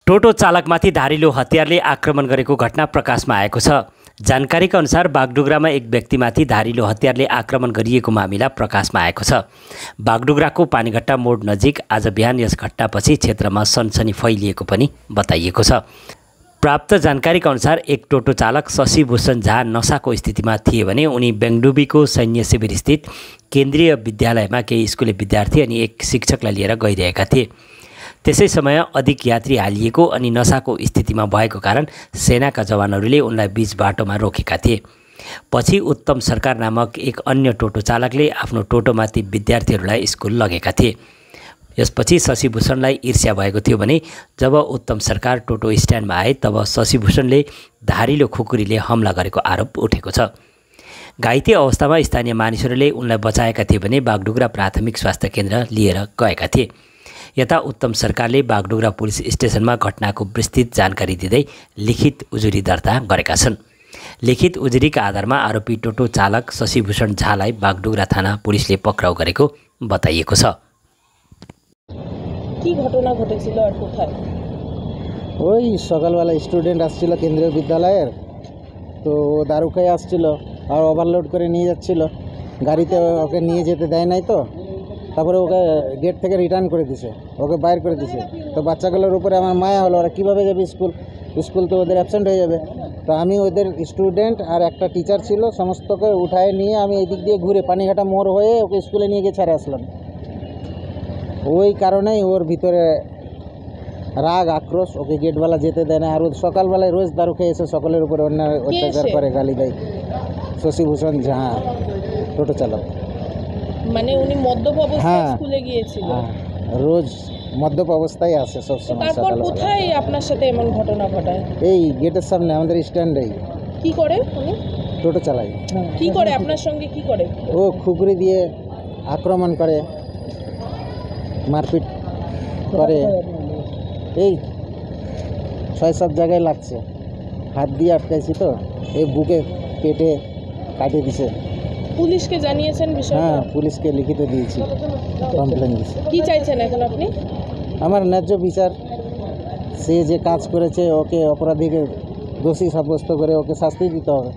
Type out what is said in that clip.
टोटो चालकमाथि धारिलो हतियारले आक्रमण गरेको घटना प्रकाशमा आएको छ। जानकारीका अनुसार बागडुग्रामा एक व्यक्तिमाथि धारिलो हतियारले आक्रमण गरिएको मामिला प्रकाशमा आएको छ। बागडुग्राको पानीघट्टा मोड नजिक आज बिहान यस घटनापछि क्षेत्रमा सनसनी फैलिएको पनि बताइएको छ। प्राप्त जानकारीका अनुसार एक टोटो चालक शशिभूषण झा नशाको स्थितिमा थिए भने उनी बेङडुबीको सैन्य शिविर स्थित केन्द्रीय विद्यालयमा केही स्कुले विद्यार्थी अनि एक शिक्षकलाई लिएर गइरहेका थिए। त्यसै समय अधिक यात्री हालिएको अनि नशाको स्थितिमा भएको कारण सेनाका जवानहरूले उनलाई बीच बाटोमा रोकेका थिए। पछि उत्तम सरकार नामक एक अन्य टोटो चालकले आफ्नो टोटोमाथि विद्यार्थीहरूलाई स्कुल लगेका थिए। यसपछि शशिभूषणलाई ईर्ष्या भएको थियो भने जब उत्तम सरकार टोटो स्ट्यान्डमा आए तब शशिभूषणले धारिलो खुकुरीले हमला गरेको आरोप उठेको छ। घाइते अवस्थामा स्थानीय मानिसहरूले उनलाई बचाएका थिए भने बागडुग्रा प्राथमिक स्वास्थ्य केन्द्र लिएर गएका थिए। यता उत्तम सरकारले बागडुग्रा पुलिस स्टेसनमा घटनाको विस्तृत जानकारी दिँदै लिखित उजुरी दर्ता गरेका छन्। लिखित उजुरीका आधारमा आरोपी टोटो चालक शशिभूषण झालाई बागडुग्रा थाना पुलिसले पक्राउ गरेको बताइएको छ। কি ঘটনা ঘটেছিল আর কোথায়? ওই সকালবেলা স্টুডেন্ট আসছিল কেন্দ্রীয় বিদ্যালয়ের, তো ও দারু খেয়ে আসছিল আর ওভারলোড করে নিয়ে যাচ্ছিল, গাড়িতে ওকে নিয়ে যেতে দেয় নাই, তো তারপরে ওকে গেট থেকে রিটার্ন করে দিছে, ওকে বাইর করে দিছে। তো বাচ্চাগুলোর উপরে আমার মায়া হলো, ওরা কীভাবে যাবে স্কুল, স্কুল তো ওদের অ্যাবসেন্ট হয়ে যাবে। তো আমি ওদের স্টুডেন্ট আর একটা টিচার ছিল সমস্তকে উঠায় নিয়ে আমি এদিক দিয়ে ঘুরে পানিঘাটা মোড় হয়ে ওকে স্কুলে নিয়ে গিয়ে ছেড়ে আসলাম। ওই কারণেই ওর ভিতরে রাগ আক্রোশ, ওকে গেটওয়ালা যেতে দেয় না। আর ও সকালবেলায় রোজ দারু খেয়ে এসে সকলের উপরে অত্যাচার করে, গালি দেয়। শশীভূষণ ঝা, টোটো চালক। মানে উনি মদ্যপ অবস্থায় স্কুলে গিয়েছিল? রোজ মদ্যপ অবস্থায় আসে সব সময়। তারপর কোথায় আপনার সাথে এমন ঘটনা ঘটায়? এই গেটের সামনে আমাদের স্ট্যান্ডেই। কি করে উনি? টোটো চালায়। কি করে আপনার সঙ্গে কি করে? ও খুকুরি দিয়ে আক্রমণ করে, মারপিট করে। এই ৬-৭ জায়গায় লাগছে, হাত দিয়ে আটকাইছি, তো এই বুকে পেটে কাটিয়ে দিছে। পুলিশকে জানিয়েছেন বিষয়টা? হ্যাঁ, পুলিশকে লিখিত দিয়েছি, কমপ্লেন দিয়েছি। কি চাইছেন এখন আপনি? আমার ন্যায্য বিচার। সে যে কাজ করেছে ওকে অপরাধীকে দোষী সাব্যস্ত করে ওকে শাস্তি দিতে হবে।